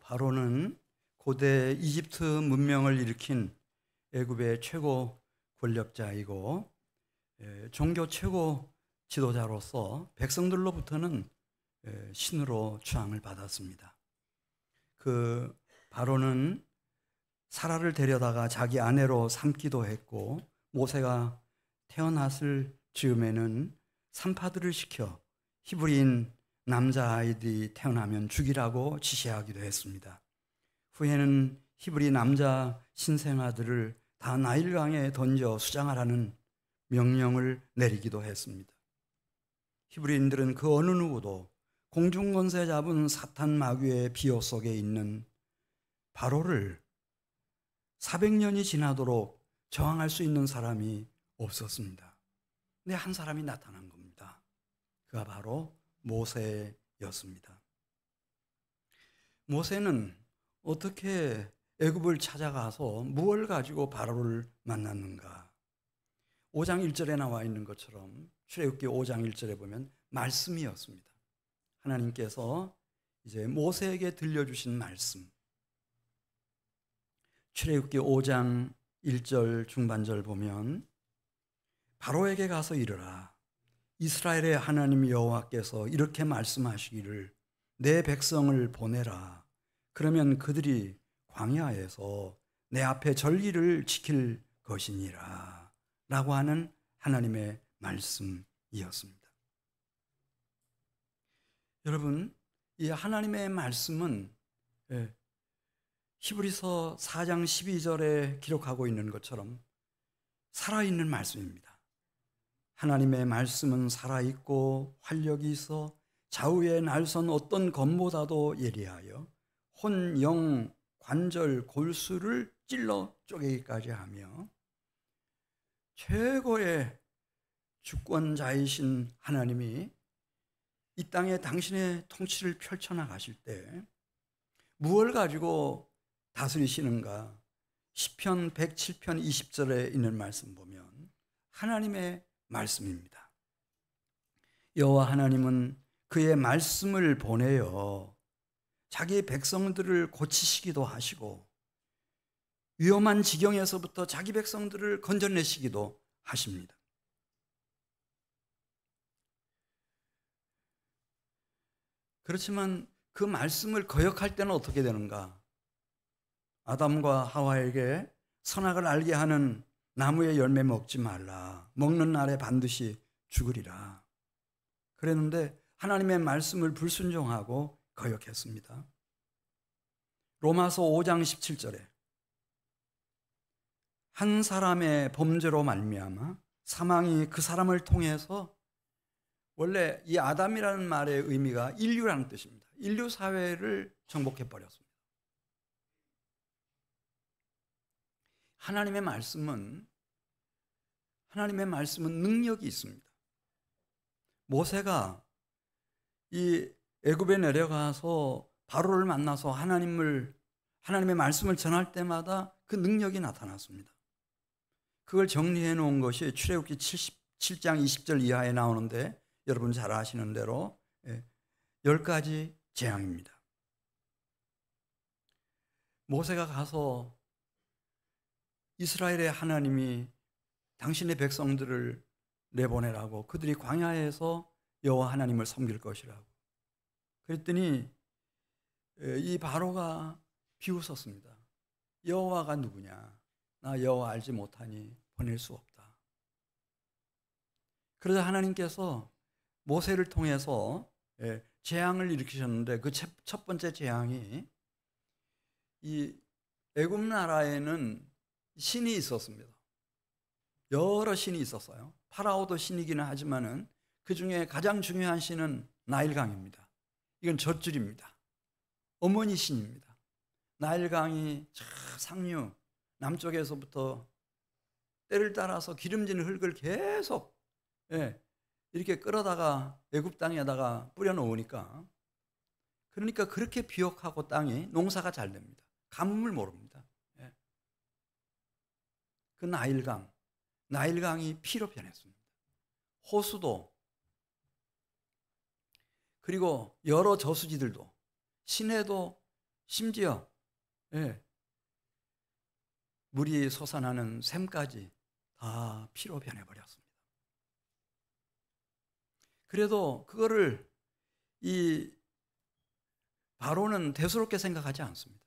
바로는 고대 이집트 문명을 일으킨 애굽의 최고 권력자이고 종교 최고 지도자로서 백성들로부터는 신으로 추앙을 받았습니다. 그 바로는 사라를 데려다가 자기 아내로 삼기도 했고, 모세가 태어났을 즈음에는 산파들을 시켜 히브리인 남자아이들이 태어나면 죽이라고 지시하기도 했습니다. 후에는 히브리 남자 신생아들을 다 나일강에 던져 수장하라는 명령을 내리기도 했습니다. 히브리인들은 그 어느 누구도 공중권세 잡은 사탄 마귀의 비호 속에 있는 바로를 400년이 지나도록 저항할 수 있는 사람이 없었습니다. 근데 한 사람이 나타난 겁니다. 그가 바로 모세였습니다. 모세는 어떻게 애굽을 찾아가서 무엇을 가지고 바로를 만났는가? 5장 1절에 나와 있는 것처럼 출애굽기 5장 1절에 보면 말씀이었습니다. 하나님께서 이제 모세에게 들려주신 말씀. 출애굽기 5장 1절 중반절 보면 바로에게 가서 이르라. 이스라엘의 하나님 여호와께서 이렇게 말씀하시기를 내 백성을 보내라. 그러면 그들이 광야에서 내 앞에 절기를 지킬 것이니라. 라고 하는 하나님의 말씀이었습니다. 여러분, 이 하나님의 말씀은 히브리서 4장 12절에 기록하고 있는 것처럼 살아있는 말씀입니다. 하나님의 말씀은 살아있고 활력이 있어 좌우의 날선 어떤 검보다도 예리하여 혼, 영, 관절, 골수를 찔러 쪼개기까지 하며 최고의 주권자이신 하나님이 이 땅에 당신의 통치를 펼쳐나가실 때 무엇을 가지고 다스리시는가? 시편 107편 20절에 있는 말씀 보면 하나님의 말씀입니다. 여호와 하나님은 그의 말씀을 보내어 자기 백성들을 고치시기도 하시고 위험한 지경에서부터 자기 백성들을 건져내시기도 하십니다. 그렇지만 그 말씀을 거역할 때는 어떻게 되는가? 아담과 하와에게 선악을 알게 하는 나무의 열매 먹지 말라. 먹는 날에 반드시 죽으리라. 그랬는데 하나님의 말씀을 불순종하고 거역했습니다. 로마서 5장 17절에 한 사람의 범죄로 말미암아 사망이 그 사람을 통해서, 원래 이 아담이라는 말의 의미가 인류라는 뜻입니다. 인류 사회를 정복해버렸습니다. 하나님의 말씀은 능력이 있습니다. 모세가 이 애굽에 내려가서 바로를 만나서 하나님의 말씀을 전할 때마다 그 능력이 나타났습니다. 그걸 정리해 놓은 것이 출애굽기 7장 20절 이하에 나오는데 여러분 잘 아시는 대로 10가지 재앙입니다. 모세가 가서 이스라엘의 하나님이 당신의 백성들을 내보내라고, 그들이 광야에서 여호와 하나님을 섬길 것이라고 그랬더니 이 바로가 비웃었습니다. 여호와가 누구냐? 나 여호와 알지 못하니 보낼 수 없다. 그러자 하나님께서 모세를 통해서 재앙을 일으키셨는데 그 첫 번째 재앙이, 이 애굽 나라에는 신이 있었습니다. 여러 신이 있었어요. 파라오도 신이기는 하지만은 그 중에 가장 중요한 신은 나일강입니다. 이건 젖줄입니다. 어머니 신입니다. 나일강이 상류 남쪽에서부터 때를 따라서 기름진 흙을 계속 이렇게 끌어다가 애굽 땅에다가 뿌려 놓으니까, 그러니까 그렇게 비옥하고 땅이 농사가 잘 됩니다. 가뭄을 모릅니다. 그 나일강이 피로 변했습니다. 호수도, 그리고 여러 저수지들도, 시내도 심지어 예, 물이 솟아나는 샘까지 다 피로 변해버렸습니다. 그래도 그거를 이 바로는 대수롭게 생각하지 않습니다.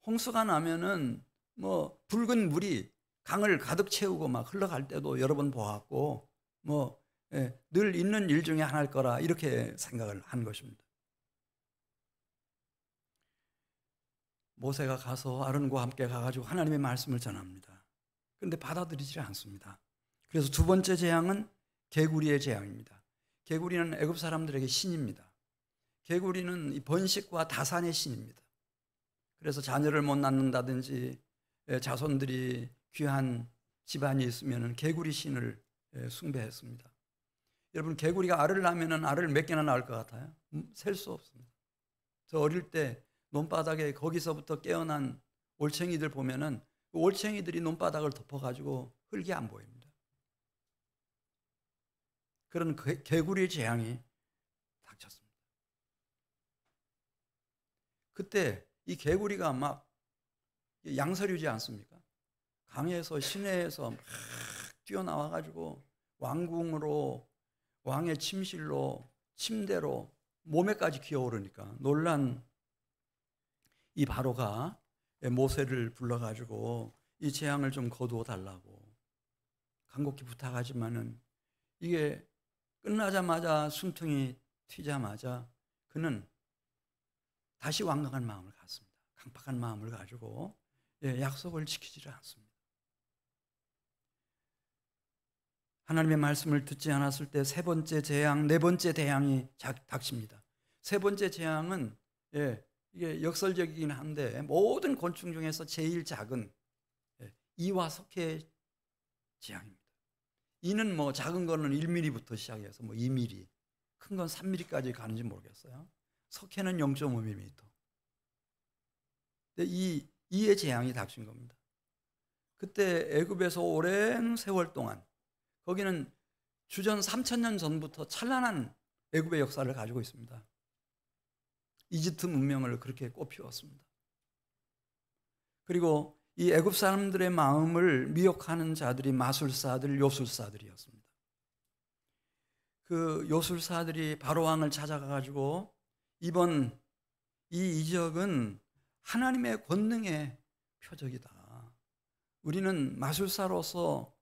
홍수가 나면은 뭐 붉은 물이 강을 가득 채우고 막 흘러갈 때도 여러 번 보았고 뭐 늘 있는 일 중에 하나일 거라 이렇게 생각을 한 것입니다. 모세가 가서 아론과 함께 가가지고 하나님의 말씀을 전합니다. 그런데 받아들이지 않습니다. 그래서 두 번째 재앙은 개구리의 재앙입니다. 개구리는 애굽 사람들에게 신입니다. 개구리는 이 번식과 다산의 신입니다. 그래서 자녀를 못 낳는다든지 자손들이 귀한 집안이 있으면 개구리 신을 숭배했습니다. 여러분, 개구리가 알을 낳으면 알을 몇 개나 낳을 것 같아요? 셀 수 없습니다. 저 어릴 때 논바닥에 거기서부터 깨어난 올챙이들 보면은 그 올챙이들이 논바닥을 덮어가지고 흙이 안 보입니다. 그런 개구리 재앙이 닥쳤습니다. 그때 이 개구리가 막 양서류지 않습니까? 강에서 시내에서 막 뛰어나와가지고 왕궁으로, 왕의 침실로, 침대로 몸에까지 기어오르니까 놀란 이 바로가 모세를 불러가지고 이 재앙을 좀 거두어 달라고 간곡히 부탁하지만은 이게 끝나자마자 숨통이 튀자마자 그는 다시 완강한 마음을 갖습니다. 강팍한 마음을 가지고 약속을 지키지를 않습니다. 하나님의 말씀을 듣지 않았을 때 세 번째 재앙, 네 번째 재앙이 닥칩니다. 세 번째 재앙은 이게 역설적이긴 한데 모든 곤충 중에서 제일 작은 이와 석회의 재앙입니다. 이는 뭐 작은 거는 1mm부터 시작해서 뭐 2mm, 큰 건 3mm까지 가는지 모르겠어요. 석회는 0.5mm. 이의 재앙이 닥친 겁니다. 그때 애굽에서 오랜 세월 동안 거기는 주전 3000년 전부터 찬란한 애굽의 역사를 가지고 있습니다. 이집트 문명을 그렇게 꽃피웠습니다. 그리고 이 애굽 사람들의 마음을 미혹하는 자들이 마술사들, 요술사들이었습니다. 그 요술사들이 바로 왕을 찾아가가지고 이번 이 이적은 하나님의 권능의 표적이다. 우리는 마술사로서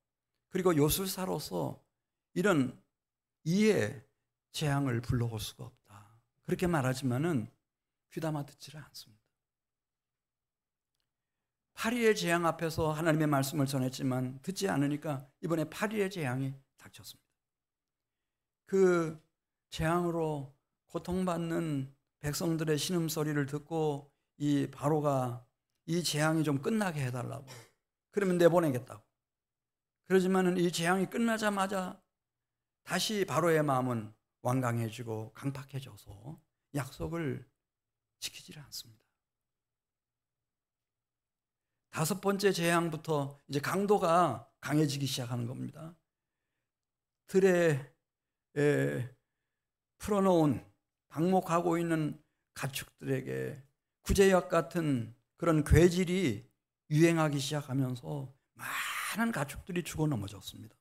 그리고 요술사로서 이런 이의 재앙을 불러올 수가 없다. 그렇게 말하지만은 귀담아 듣지를 않습니다. 파리의 재앙 앞에서 하나님의 말씀을 전했지만 듣지 않으니까 이번에 파리의 재앙이 닥쳤습니다. 그 재앙으로 고통받는 백성들의 신음소리를 듣고 이 바로가 이 재앙이 좀 끝나게 해달라고, 그러면 내보내겠다고. 그러지만은 이 재앙이 끝나자마자 다시 바로의 마음은 완강해지고 강팍해져서 약속을 지키지 않습니다. 다섯 번째 재앙부터 이제 강도가 강해지기 시작하는 겁니다. 들에 풀어놓은 방목하고 있는 가축들에게 구제역 같은 그런 괴질이 유행하기 시작하면서 많은 가축들이 죽어 넘어졌습니다.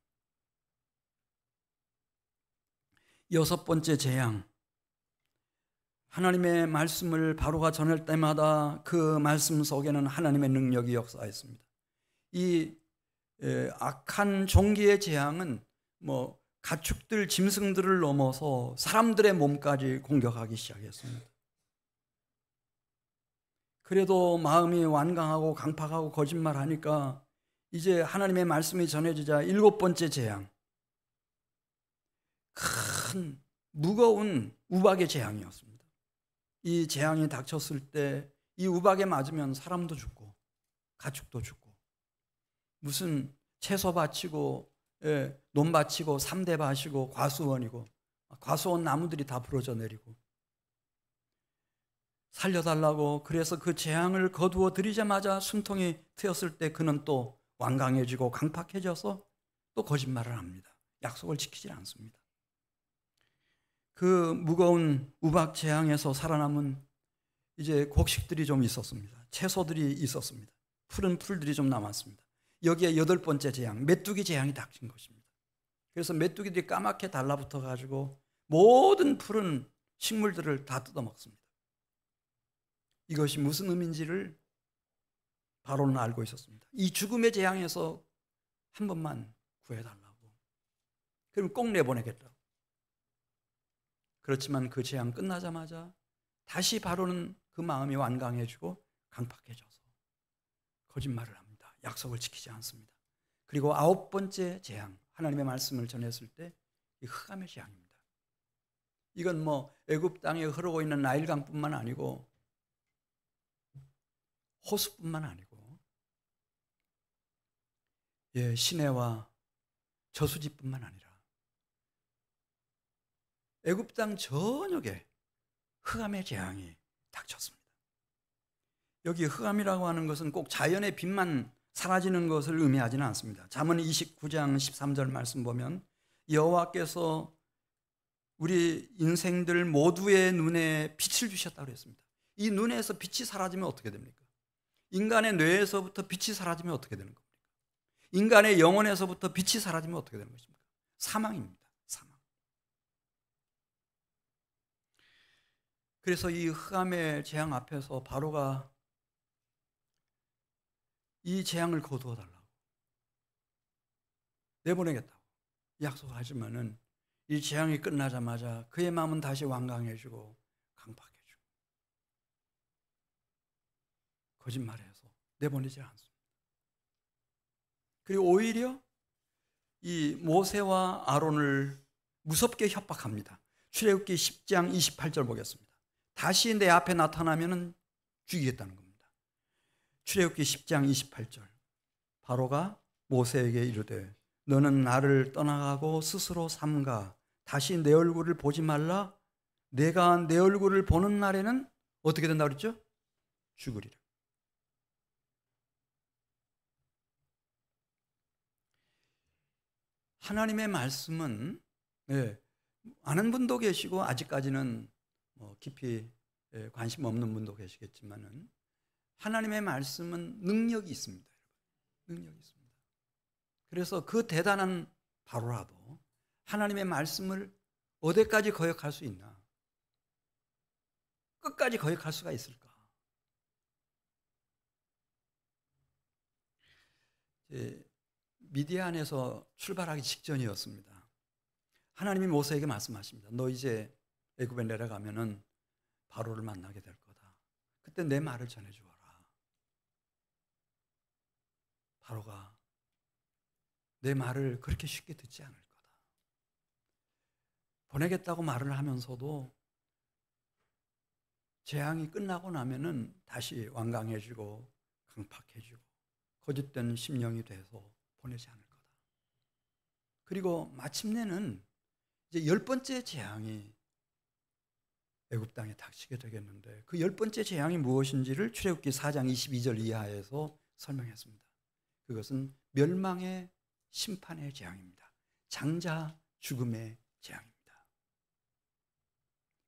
여섯 번째 재앙, 하나님의 말씀을 바로가 전할 때마다 그 말씀 속에는 하나님의 능력이 역사했습니다. 이 악한 종기의 재앙은 뭐 가축들, 짐승들을 넘어서 사람들의 몸까지 공격하기 시작했습니다. 그래도 마음이 완강하고 강팍하고 거짓말하니까 이제 하나님의 말씀이 전해지자 일곱 번째 재앙, 큰 무거운 우박의 재앙이었습니다. 이 재앙이 닥쳤을 때 이 우박에 맞으면 사람도 죽고 가축도 죽고 무슨 채소 바치고 논 바치고 3대 밭이고 과수원이고 과수원 나무들이 다 부러져 내리고 살려달라고, 그래서 그 재앙을 거두어 들이자마자 숨통이 트였을 때 그는 또 완강해지고 강팍해져서 또 거짓말을 합니다. 약속을 지키지 않습니다. 그 무거운 우박 재앙에서 살아남은 이제 곡식들이 좀 있었습니다. 채소들이 있었습니다. 푸른 풀들이 좀 남았습니다. 여기에 8번째 재앙, 메뚜기 재앙이 닥친 것입니다. 그래서 메뚜기들이 까맣게 달라붙어 가지고 모든 푸른 식물들을 다 뜯어먹습니다. 이것이 무슨 의미인지를 바로는 알고 있었습니다. 이 죽음의 재앙에서 한 번만 구해달라고. 그럼 꼭 내보내겠다고. 그렇지만 그 재앙 끝나자마자 다시 바로는 그 마음이 완강해지고 강팍해져서 거짓말을 합니다. 약속을 지키지 않습니다. 그리고 9번째 재앙, 하나님의 말씀을 전했을 때 이 흑암의 재앙입니다. 이건 애굽 땅에 흐르고 있는 나일강뿐만 아니고 호수뿐만 아니고 시내와 저수지뿐만 아니라 애굽 땅 전역에 흑암의 재앙이 닥쳤습니다. 여기 흑암이라고 하는 것은 꼭 자연의 빛만 사라지는 것을 의미하지는 않습니다. 잠언 29장 13절 말씀 보면 여호와께서 우리 인생들 모두의 눈에 빛을 주셨다고 했습니다. 이 눈에서 빛이 사라지면 어떻게 됩니까? 인간의 뇌에서부터 빛이 사라지면 어떻게 되는 겁니까? 인간의 영혼에서부터 빛이 사라지면 어떻게 되는 것입니까? 사망입니다. 사망. 그래서 이 흑암의 재앙 앞에서 바로가 이 재앙을 거두어 달라고, 내보내겠다고 약속하지만은 이 재앙이 끝나자마자 그의 마음은 다시 완강해지고 강팍해지고 거짓말해서 내보내지 않습니다. 그리고 오히려 이 모세와 아론을 무섭게 협박합니다. 출애굽기 10장 28절 보겠습니다. 다시 내 앞에 나타나면 죽이겠다는 겁니다. 출애굽기 10장 28절. 바로가 모세에게 이르되 너는 나를 떠나가고 스스로 삼가 다시 내 얼굴을 보지 말라. 내가 내 얼굴을 보는 날에는 어떻게 된다고 그랬죠? 죽으리라. 하나님의 말씀은 아는 분도 계시고 아직까지는 깊이 관심 없는 분도 계시겠지만은 하나님의 말씀은 능력이 있습니다. 능력이 있습니다. 그래서 그 대단한 바로라도 하나님의 말씀을 어디까지 거역할 수 있나? 끝까지 거역할 수가 있을까? 미디안에서 출발하기 직전이었습니다. 하나님이 모세에게 말씀하십니다. 너 이제 애굽에 내려가면은 바로를 만나게 될 거다. 그때 내 말을 전해주어라. 바로가 내 말을 그렇게 쉽게 듣지 않을 거다. 보내겠다고 말을 하면서도 재앙이 끝나고 나면은 다시 완강해지고 강팍해지고 거짓된 심령이 돼서 보내지 않을 거다. 그리고 마침내는 이제 10번째 재앙이 애굽 땅에 닥치게 되겠는데 그 10번째 재앙이 무엇인지를 출애굽기 4장 22절 이하에서 설명했습니다. 그것은 멸망의 심판의 재앙입니다. 장자 죽음의 재앙입니다.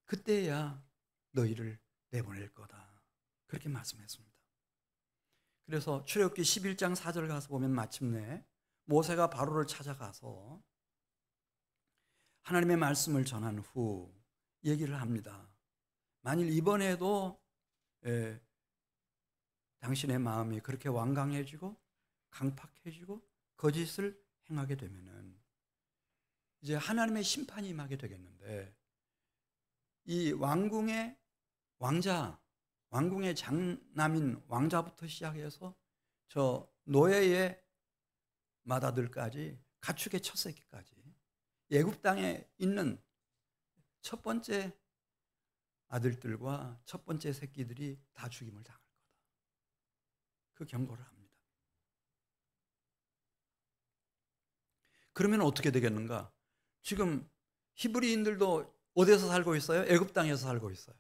그때야 너희를 내보낼 거다. 그렇게 말씀했습니다. 그래서 출애굽기 11장 4절 가서 보면 마침내 모세가 바로를 찾아가서 하나님의 말씀을 전한 후 얘기를 합니다. 만일 이번에도 당신의 마음이 그렇게 완강해지고 강팍해지고 거짓을 행하게 되면은 이제 하나님의 심판이 임하게 되겠는데 이 왕궁의 왕자, 왕궁의 장남인 왕자부터 시작해서 저 노예의 마다들까지 가축의 첫 새끼까지 애굽 땅에 있는 첫 번째 아들들과 첫 번째 새끼들이 다 죽임을 당할 거다. 그 경고를 합니다. 그러면 어떻게 되겠는가? 지금 히브리인들도 어디서 살고 있어요? 애굽 땅에서 살고 있어요.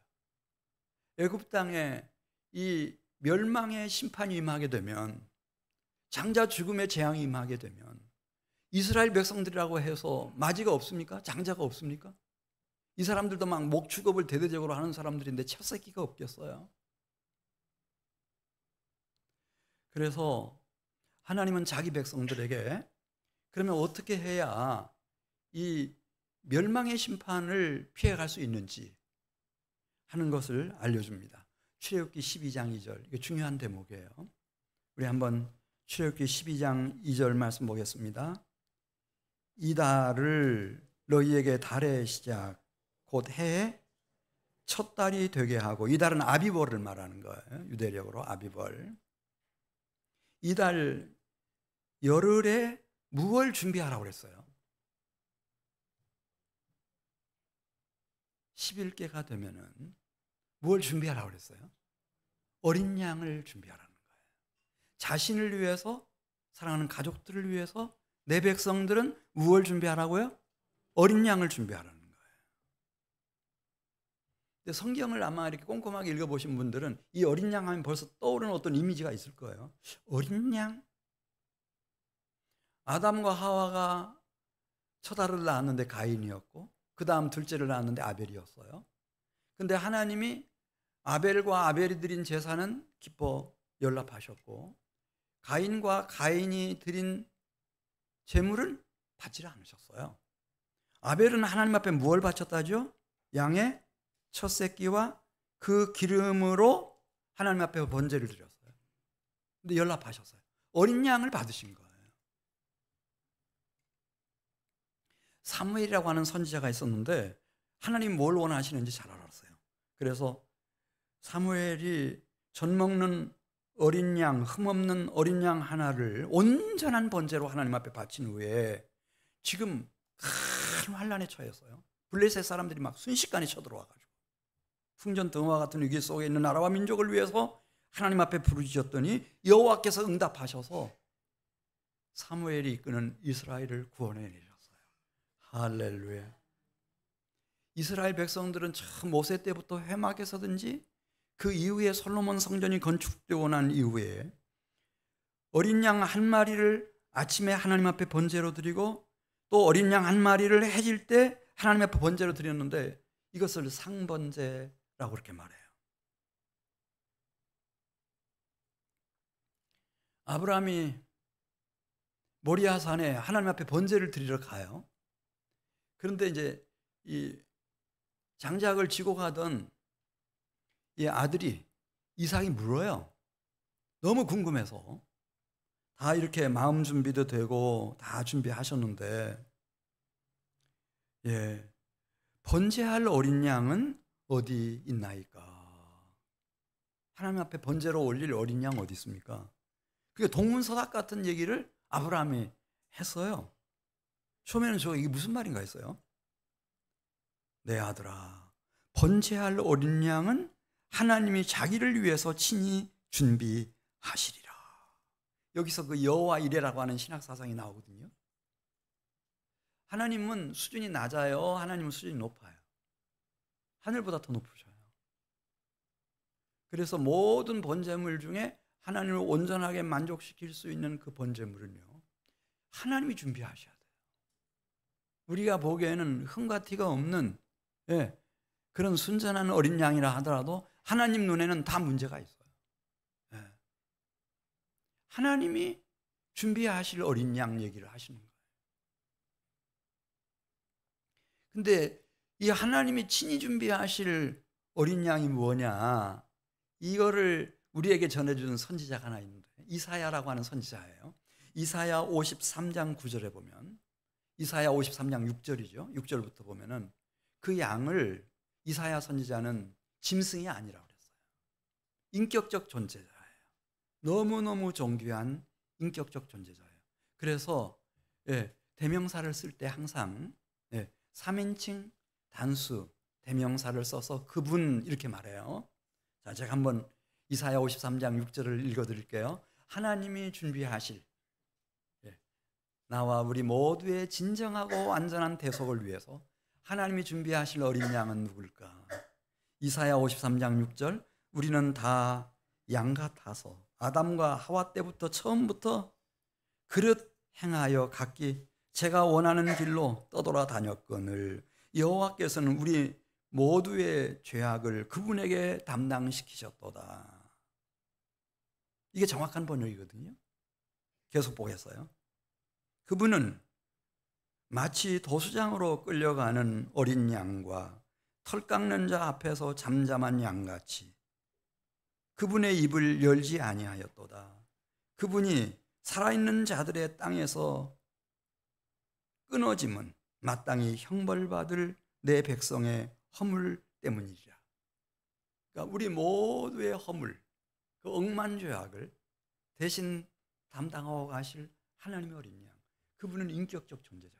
애굽 땅에 이 멸망의 심판이 임하게 되면 장자 죽음의 재앙이 임하게 되면 이스라엘 백성들이라고 해서 마지가 없습니까? 장자가 없습니까? 이 사람들도 막 목축업을 대대적으로 하는 사람들인데 첫 새끼가 없겠어요? 그래서 하나님은 자기 백성들에게 그러면 어떻게 해야 이 멸망의 심판을 피해갈 수 있는지 하는 것을 알려줍니다. 출애굽기 12장 2절, 이게 중요한 대목이에요. 우리 한번 출애굽기 12장 2절 말씀 보겠습니다. 이 달을 너희에게 달의 시작 곧 해의 첫 달이 되게 하고, 이 달은 아비벌을 말하는 거예요. 유대력으로 아비벌. 이 달 열흘에 무엇을 준비하라고 그랬어요? 11개가 되면은 무엇을 준비하라고 그랬어요? 어린 양을 준비하라는 거예요. 자신을 위해서, 사랑하는 가족들을 위해서 내 백성들은 무엇을 준비하라고요? 어린 양을 준비하라는 거예요. 근데 성경을 아마 이렇게 꼼꼼하게 읽어보신 분들은 이 어린 양 하면 벌써 떠오르는 어떤 이미지가 있을 거예요. 어린 양? 아담과 하와가 첫 아들을 낳았는데 가인이었고, 그 다음 둘째를 낳았는데 아벨이었어요. 근데 하나님이 아벨과 아벨이 드린 제사는 기뻐 연락하셨고, 가인과 가인이 드린 제물은 받지 않으셨어요. 아벨은 하나님 앞에 무엇을 바쳤다죠? 양의 첫 새끼와 그 기름으로 하나님 앞에 번제를 드렸어요. 근데 연락하셨어요. 어린 양을 받으신 거예요. 사무엘이라고 하는 선지자가 있었는데 하나님이 뭘 원하시는지 잘 알았어요. 그래서 사무엘이 젖 먹는 어린 양, 흠없는 어린 양 하나를 온전한 번제로 하나님 앞에 바친 후에 지금 큰 환란에 처했어요. 블레셋 사람들이 막 순식간에 쳐들어와가지고 풍전등화 같은 위기 속에 있는 나라와 민족을 위해서 하나님 앞에 부르짖었더니 여호와께서 응답하셔서 사무엘이 이끄는 이스라엘을 구원해내셨어요. 할렐루야. 이스라엘 백성들은 참 모세 때부터 회막에서든지 그 이후에 솔로몬 성전이 건축되고 난 이후에 어린 양 한 마리를 아침에 하나님 앞에 번제로 드리고 또 어린 양 한 마리를 해질 때 하나님 앞에 번제로 드렸는데 이것을 상번제라고 그렇게 말해요. 아브라함이 모리아산에 하나님 앞에 번제를 드리러 가요. 그런데 이제 이 장작을 지고 가던 이 아들이 이삭이 물어요. 너무 궁금해서. 다 이렇게 마음 준비도 되고 다 준비하셨는데, 번제할 어린 양은 어디 있나이까? 하나님 앞에 번제로 올릴 어린 양 어디 있습니까? 그게 동문서답 같은 얘기를 아브라함이 했어요. 처음에는 이게 무슨 말인가 했어요. 내 아들아, 번제할 어린 양은 하나님이 자기를 위해서 친히 준비하시리라. 여기서 그 여호와 이레라고 하는 신학 사상이 나오거든요. 하나님은 수준이 낮아요? 하나님은 수준이 높아요? 하늘보다 더 높으셔요. 그래서 모든 번제물 중에 하나님을 온전하게 만족시킬 수 있는 그 번제물은요, 하나님이 준비하셔야 돼요. 우리가 보기에는 흠과 티가 없는 그런 순전한 어린 양이라 하더라도 하나님 눈에는 다 문제가 있어요. 하나님이 준비하실 어린 양 얘기를 하시는 거예요. 근데 이 하나님이 친히 준비하실 어린 양이 뭐냐, 이거를 우리에게 전해주는 선지자가 하나 있는데 이사야라고 하는 선지자예요. 이사야 53장 9절에 보면, 이사야 53장 6절이죠. 6절부터 보면은 그 양을 이사야 선지자는 짐승이 아니라고 그랬어요. 인격적 존재자예요. 너무너무 존귀한 인격적 존재자예요. 그래서 대명사를 쓸 때 항상 3인칭 단수 대명사를 써서 그분 이렇게 말해요. 자, 제가 한번 이사야 53장 6절을 읽어드릴게요. 하나님이 준비하실 나와 우리 모두의 진정하고 완전한 대속을 위해서 하나님이 준비하실 어린 양은 누굴까? 이사야 53장 6절, 우리는 다 양 같아서 아담과 하와 때부터 처음부터 그릇 행하여 각기 제가 원하는 길로 떠돌아 다녔거늘 여호와께서는 우리 모두의 죄악을 그분에게 담당시키셨도다. 이게 정확한 번역이거든요. 계속 보겠어요. 그분은 마치 도수장으로 끌려가는 어린 양과 털 깎는 자 앞에서 잠잠한 양같이 그분의 입을 열지 아니하였도다. 그분이 살아있는 자들의 땅에서 끊어짐은 마땅히 형벌받을 내 백성의 허물 때문이라. 그러니까 우리 모두의 허물, 그 억만죄악을 대신 담당하고 가실 하나님의 어린 양, 그분은 인격적 존재자세요.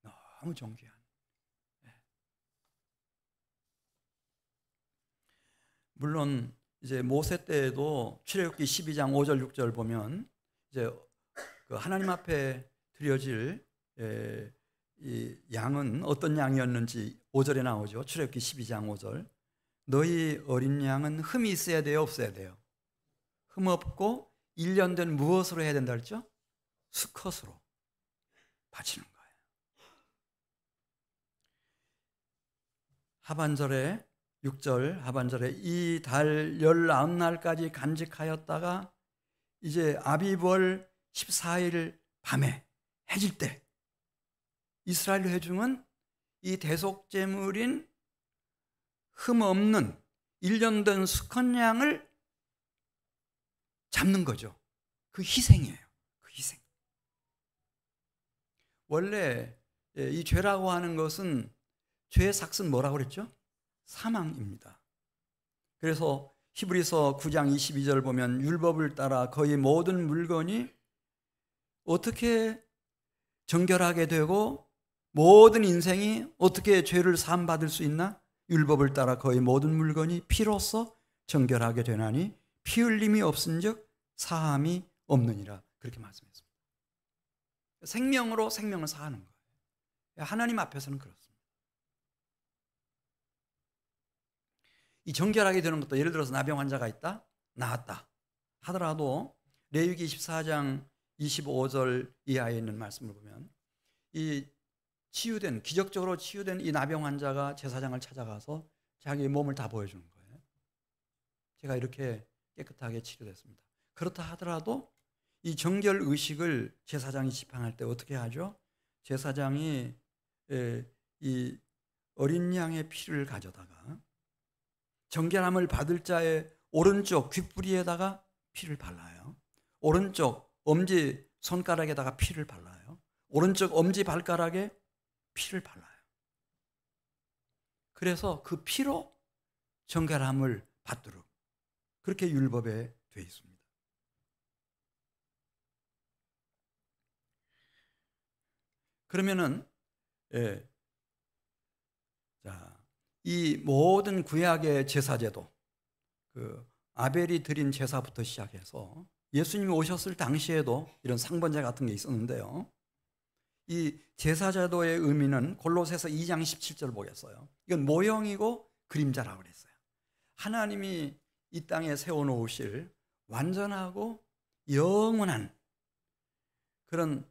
너무 존귀한. 물론 이제 모세 때에도 출애굽기 12장 5절 6절 보면 이제 그 하나님 앞에 드려질 이 양은 어떤 양이었는지 5절에 나오죠. 출애굽기 12장 5절. 너희 어린 양은 흠이 있어야 돼요, 없어야 돼요? 흠 없고 1년 된 무엇으로 해야 된다 했죠? 수컷으로 바치는 거예요. 하반절에 6절 하반절에 이 달 19날까지 간직하였다가 이제 아비벌 14일 밤에 해질 때 이스라엘 회중은 이 대속제물인 흠 없는 1년 된 수컷 양을 잡는 거죠. 그 희생이에요. 그 희생. 원래 이 죄라고 하는 것은 죄의 삭은 뭐라고 그랬죠? 사망입니다. 그래서 히브리서 9장 22절 보면 율법을 따라 거의 모든 물건이 어떻게 정결하게 되고 모든 인생이 어떻게 죄를 사함받을 수 있나? 율법을 따라 거의 모든 물건이 피로써 정결하게 되나니 피 흘림이 없은즉 사함이 없느니라. 그렇게 말씀했습니다. 생명으로 생명을 사하는 거예요. 하나님 앞에서는 그렇습니다. 이 정결하게 되는 것도 예를 들어서 나병 환자가 있다, 나았다 하더라도 레위기 24장 25절 이하에 있는 말씀을 보면 이 치유된, 기적적으로 치유된 이 나병 환자가 제사장을 찾아가서 자기 몸을 다 보여주는 거예요. 제가 이렇게 깨끗하게 치료됐습니다. 그렇다 하더라도 이 정결 의식을 제사장이 집행할 때 어떻게 하죠? 제사장이 이 어린 양의 피를 가져다가 정결함을 받을 자의 오른쪽 귓부리에다가 피를 발라요. 오른쪽 엄지 손가락에다가 피를 발라요. 오른쪽 엄지 발가락에 피를 발라요. 그래서 그 피로 정결함을 받도록 그렇게 율법에 되어 있습니다. 그러면은 이 모든 구약의 제사제도, 그 아벨이 드린 제사부터 시작해서 예수님이 오셨을 당시에도 이런 상번제 같은 게 있었는데요. 이 제사제도의 의미는 골로새서 2장 17절 보겠어요. 이건 모형이고 그림자라고 그랬어요. 하나님이 이 땅에 세워놓으실 완전하고 영원한 그런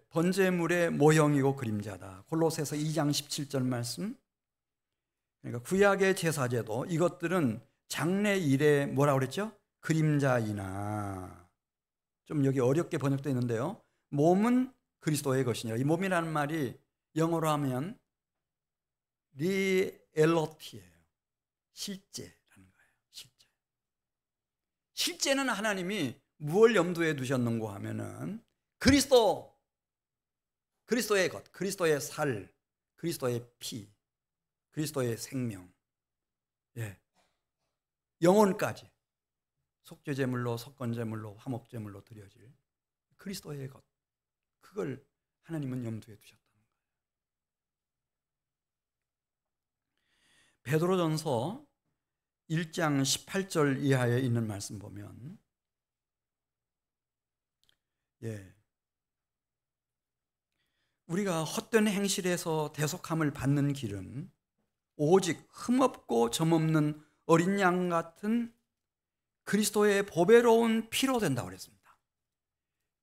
번제물의 모형이고 그림자다. 골로새서 2장 17절 말씀. 그러니까 구약의 제사제도, 이것들은 장래 일의 뭐라고 그랬죠? 그림자이나, 좀 여기 어렵게 번역되어 있는데요, 몸은 그리스도의 것이니라. 이 몸이라는 말이 영어로 하면 리엘러티예요. 실제라는 거예요. 실제. 실제는 하나님이 무엇을 염두에 두셨는가 하면은 그리스도의 것, 그리스도의 살, 그리스도의 피, 그리스도의 생명, 영혼까지 속죄제물로, 속건제물로, 화목제물로 드려질 그리스도의 것, 그걸 하나님은 염두에 두셨다는 거예요. 베드로전서 1장 18절 이하에 있는 말씀 보면 우리가 헛된 행실에서 대속함을 받는 길은 오직 흠없고 점없는 어린 양 같은 그리스도의 보배로운 피로 된다고 그랬습니다.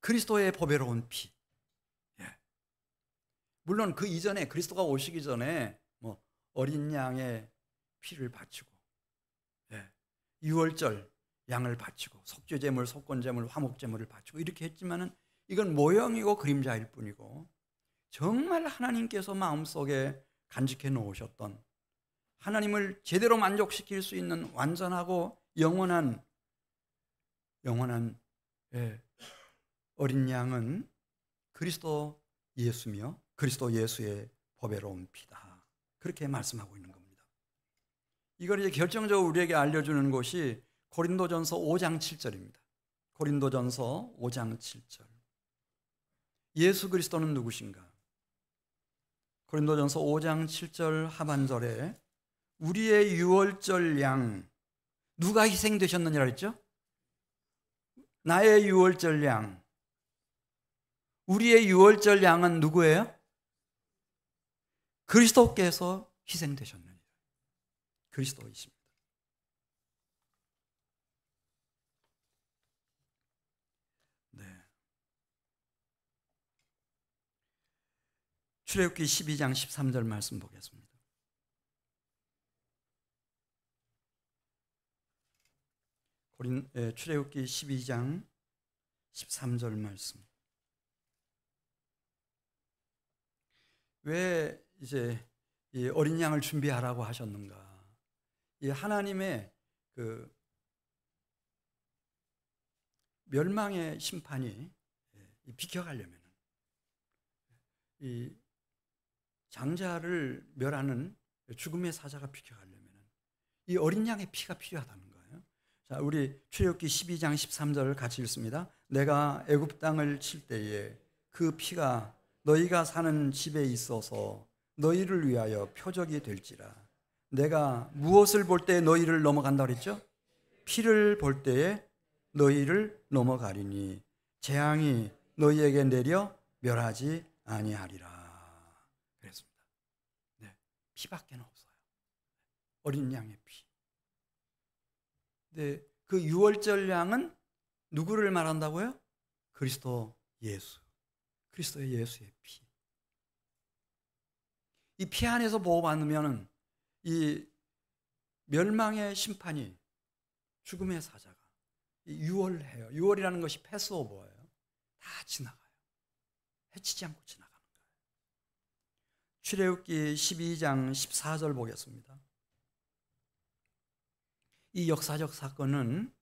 그리스도의 보배로운 피. 물론 그 이전에, 그리스도가 오시기 전에 어린 양의 피를 바치고 유월절 양을 바치고 속죄제물, 속건제물, 화목제물을 바치고 이렇게 했지만은 이건 모형이고 그림자일 뿐이고 정말 하나님께서 마음속에 간직해 놓으셨던 하나님을 제대로 만족시킬 수 있는 완전하고 영원한 어린 양은 그리스도 예수며 그리스도 예수의 보배로운 피다. 그렇게 말씀하고 있는 겁니다. 이걸 이제 결정적으로 우리에게 알려주는 것이 고린도전서 5장 7절입니다. 고린도전서 5장 7절. 예수 그리스도는 누구신가? 고린도전서 5장 7절 하반절에 우리의 유월절 양, 누가 희생되셨느냐고 했죠? 나의 유월절 양. 우리의 유월절 양은 누구예요? 그리스도께서 희생되셨느니라. 그리스도이십니다. 네. 출애굽기 12장 13절 말씀 보겠습니다. 출애굽기 12장 13절 말씀. 왜 이제 이 어린 양을 준비하라고 하셨는가? 이 하나님의 그 멸망의 심판이 비켜가려면 이 장자를 멸하는 죽음의 사자가 비켜가려면 이 어린 양의 피가 필요하다는 거예요. 자, 우리 출애굽기 12장 13절을 같이 읽습니다. 내가 애굽 땅을 칠 때에 그 피가 너희가 사는 집에 있어서 너희를 위하여 표적이 될지라. 내가 무엇을 볼 때 너희를 넘어간다 그랬죠? 피를 볼 때에 너희를 넘어가리니 재앙이 너희에게 내려 멸하지 아니하리라. 그랬습니다. 네, 피밖에 없어요. 어린 양의 피. 네, 그 유월절 양은 누구를 말한다고요? 그리스도 예수. 그리스도의 예수의 피. 이 피 안에서 보호받으면 이 멸망의 심판이 죽음의 사자가 유월해요. 유월이라는 것이 패스오버예요. 다 지나가요. 해치지 않고 지나가는 거예요. 출애굽기 12장 14절 보겠습니다. 이 역사적 사건은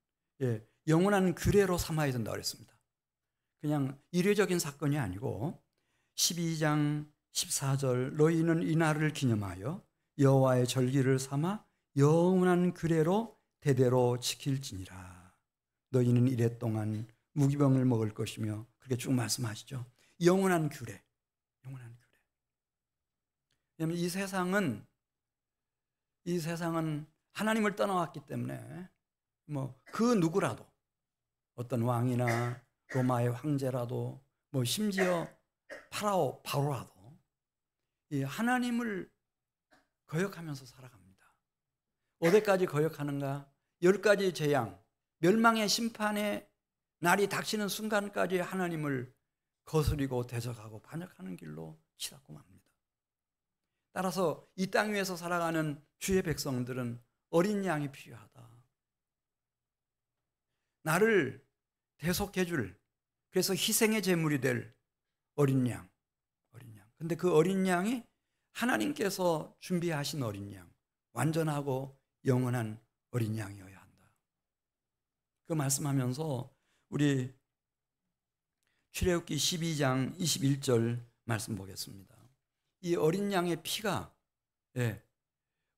영원한 규례로 삼아야 된다고 그랬습니다. 그냥 일회적인 사건이 아니고 12장 14절 너희는 이 날을 기념하여 여호와의 절기를 삼아 영원한 규례로 대대로 지킬지니라. 너희는 이래 동안 무기병을 먹을 것이며 그렇게 쭉 말씀하시죠. 영원한 규례. 영원한 규례. 왜냐하면 이 세상은 하나님을 떠나왔기 때문에 뭐 그 누구라도 어떤 왕이나 로마의 황제라도 뭐 심지어 바로라도 이 하나님을 거역하면서 살아갑니다. 어디까지 거역하는가? 10가지 재앙, 멸망의 심판의 날이 닥치는 순간까지 하나님을 거스리고 대적하고 반역하는 길로 치닫고 맙니다. 따라서 이 땅 위에서 살아가는 주의 백성들은 어린 양이 필요하다. 나를 대속해줄, 그래서 희생의 제물이 될 어린 양. 근데 그 어린 양이 하나님께서 준비하신 어린 양, 완전하고 영원한 어린 양이어야 한다. 그 말씀하면서 우리 출애굽기 12장 21절 말씀 보겠습니다. 이 어린 양의 피가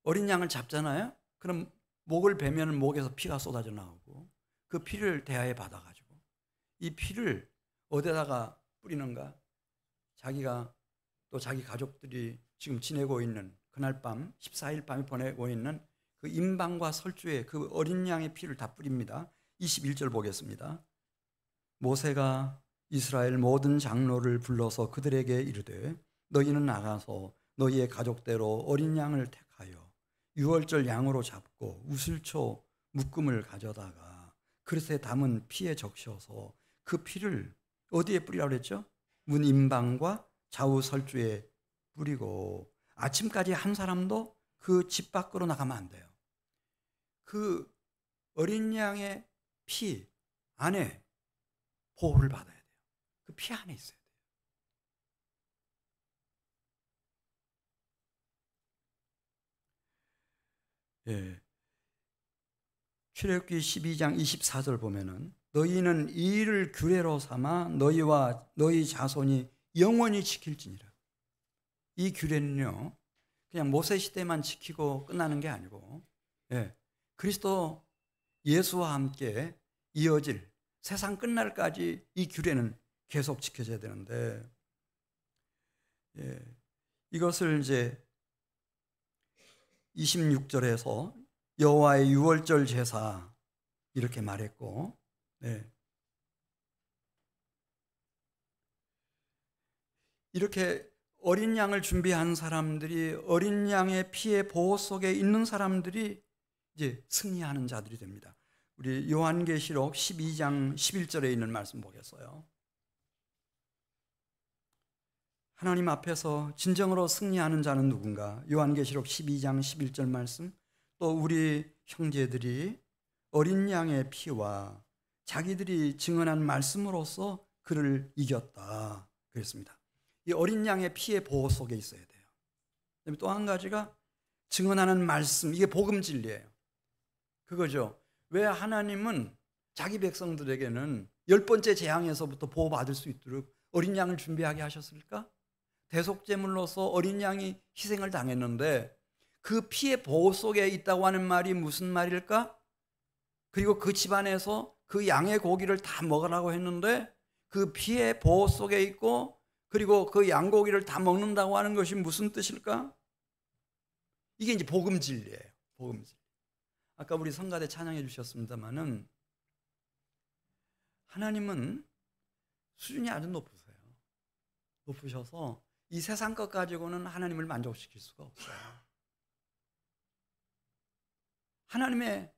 어린 양을 잡잖아요. 그럼 목을 베면 목에서 피가 쏟아져 나오고 그 피를 대하에 받아가지고 이 피를 어디다가 뿌리는가? 자기가 또 자기 가족들이 지금 지내고 있는 그날 밤 14일 밤에 보내고 있는 그 임방과 설주에 그 어린 양의 피를 다 뿌립니다. 21절 보겠습니다. 모세가 이스라엘 모든 장로를 불러서 그들에게 이르되 너희는 나가서 너희의 가족대로 어린 양을 택하여 유월절 양으로 잡고 우슬초 묶음을 가져다가 그릇에 담은 피에 적셔서 그 피를 어디에 뿌리라고 했죠? 문 임방과 좌우 설주에 뿌리고 아침까지 한 사람도 그 집 밖으로 나가면 안 돼요. 그 어린 양의 피 안에 보호를 받아야 돼요. 그 피 안에 있어야 돼요. 예. 출애굽기 12장 24절 보면은 너희는 이 일을 규례로 삼아 너희와 너희 자손이 영원히 지킬지니라. 이 규례는요, 그냥 모세 시대만 지키고 끝나는 게 아니고, 예, 그리스도 예수와 함께 이어질 세상 끝날까지 이 규례는 계속 지켜져야 되는데, 예, 이것을 이제 26절에서 여호와의 유월절 제사 이렇게 말했고, 네. 이렇게 어린 양을 준비한 사람들이, 어린 양의 피의 보호 속에 있는 사람들이 이제 승리하는 자들이 됩니다. 우리 요한계시록 12장 11절에 있는 말씀 보겠어요. 하나님 앞에서 진정으로 승리하는 자는 누군가? 요한계시록 12장 11절 말씀. 또 우리 형제들이 어린 양의 피와 자기들이 증언한 말씀으로써 그를 이겼다 그랬습니다. 이 어린 양의 피의 보호 속에 있어야 돼요. 또 한 가지가 증언하는 말씀, 이게 복음 진리예요. 그거죠. 왜 하나님은 자기 백성들에게는 10번째 재앙에서부터 보호받을 수 있도록 어린 양을 준비하게 하셨을까? 대속제물로서 어린 양이 희생을 당했는데 그 피의 보호 속에 있다고 하는 말이 무슨 말일까? 그리고 그 집안에서 그 양의 고기를 다 먹으라고 했는데 그 피의 보호 속에 있고 그리고 그 양고기를 다 먹는다고 하는 것이 무슨 뜻일까? 이게 이제 복음 진리예요. 복음 진리. 아까 우리 성가대 찬양해 주셨습니다마는 하나님은 수준이 아주 높으세요. 높으셔서 이 세상 것 가지고는 하나님을 만족시킬 수가 없어요. 하나님의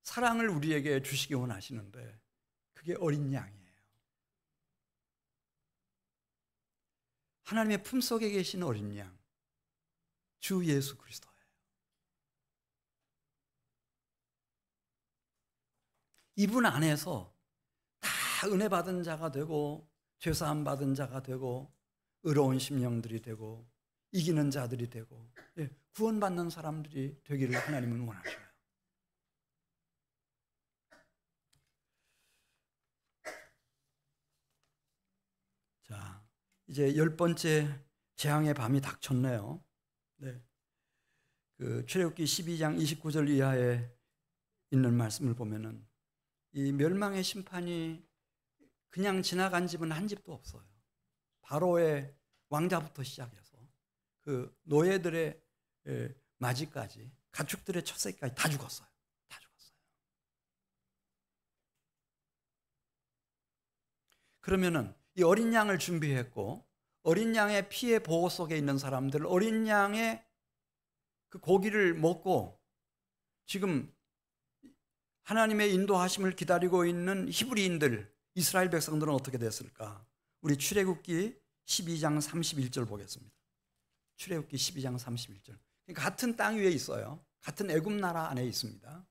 사랑을 우리에게 주시기 원하시는데 그게 어린 양이에요. 하나님의 품속에 계신 어린 양, 주 예수 그리스도예요. 이분 안에서 다 은혜 받은 자가 되고 죄사함 받은 자가 되고 의로운 심령들이 되고 이기는 자들이 되고 구원받는 사람들이 되기를 하나님은 원하셔요. 자, 이제 10번째 재앙의 밤이 닥쳤네요. 네. 그 출애굽기 12장 29절 이하에 있는 말씀을 보면은 이 멸망의 심판이 그냥 지나간 집은 한 집도 없어요. 바로의 왕자부터 시작해서 그 노예들의 마지까지 가축들의 첫 새끼까지 다 죽었어요. 다 죽었어요. 그러면은 이 어린 양을 준비했고 어린 양의 피의 보호 속에 있는 사람들, 어린 양의 그 고기를 먹고 지금 하나님의 인도하심을 기다리고 있는 히브리인들, 이스라엘 백성들은 어떻게 됐을까? 우리 출애굽기 12장 31절 보겠습니다. 출애굽기 12장 31절. 같은 땅 위에 있어요. 같은 애굽 나라 안에 있습니다.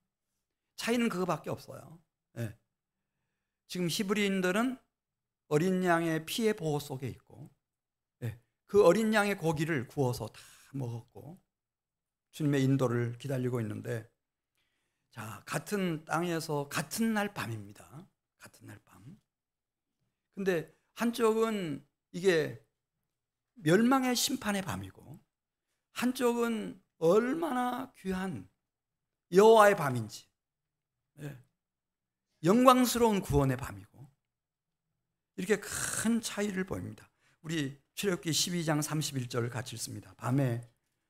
차이는 그거밖에 없어요. 네. 지금 히브리인들은 어린 양의 피의 보호 속에 있고 그 어린 양의 고기를 구워서 다 먹었고 주님의 인도를 기다리고 있는데 자, 같은 땅에서 같은 날 밤입니다. 같은 날 밤. 근데 한쪽은 이게 멸망의 심판의 밤이고 한쪽은 얼마나 귀한 여호와의 밤인지 영광스러운 구원의 밤이고 이렇게 큰 차이를 보입니다. 우리 출애굽기 12장 31절 같이 읽습니다. 밤에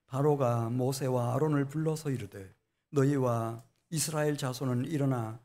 바로가 모세와 아론을 불러서 이르되 너희와 이스라엘 자손은 일어나